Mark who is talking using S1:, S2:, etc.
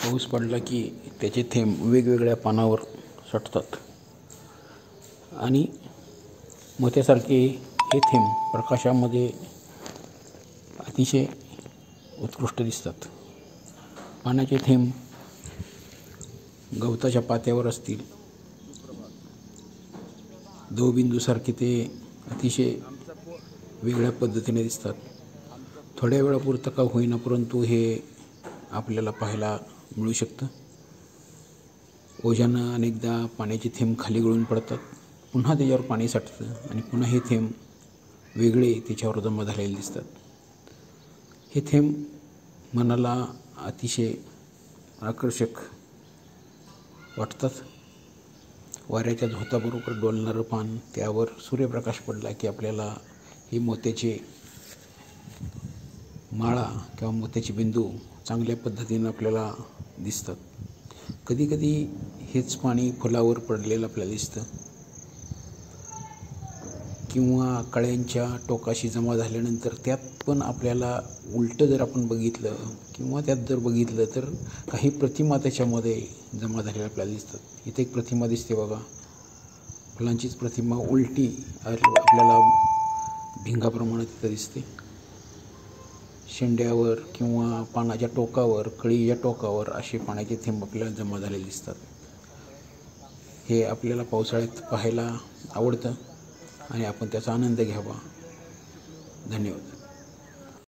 S1: पाऊस पडला की त्याचे थेंब वेगवेगळ्या पानावर सटतात आणि मोत्यासारखे हे थेंब प्रकाशामध्ये अतिशय उत्कृष्ट दिसतात. पाण्याचे थेंब गवताच्या पात्यावर असतील, दवबिंदूसारखे ते अतिशय वेगळ्या पद्धतीने दिसतात. थोड्या वेळापुरतं का होईना, परंतु हे आपल्याला पाहायला मिळू शकतं. ओझ्यानं अनेकदा पाण्याचे थेंब खाली गळून पडतात, पुन्हा त्याच्यावर पाणी साठतं आणि पुन्हा हे थेंब वेगळे त्याच्यावर जमा झालेले दिसतात. हे थेंब मनाला अतिशय आकर्षक वाटतात. वाऱ्याच्या झोताबरोबर डोलणारं पान, त्यावर सूर्यप्रकाश पडला की आपल्याला हे मोत्याचे माळा किंवा मोत्याचे बिंदू चांगल्या पद्धतीनं आपल्याला दिसतात. कधीकधी हेच पाणी फुलावर पडलेलं आपल्याला दिसतं किंवा कळ्यांच्या टोकाशी जमा झाल्यानंतर त्यात पण आपल्याला उलटं जर आपण बघितलं किंवा त्यात जर बघितलं तर काही प्रतिमा त्याच्यामध्ये जमा झालेल्या आपल्याला दिसतात. इथे एक प्रतिमा दिसते बघा, फुलांचीच प्रतिमा उलटी आपल्याला भिंगाप्रमाणे तिथं दिसते. शेंड्यावर किंवा पानाच्या टोकावर, कळीच्या टोकावर असे पाण्याचे थेंब आपल्याला जमा झालेले दिसतात. हे आपल्याला पावसाळ्यात पाहायला आवडतं आणि आपण त्याचा आनंद घ्यावा. धन्यवाद.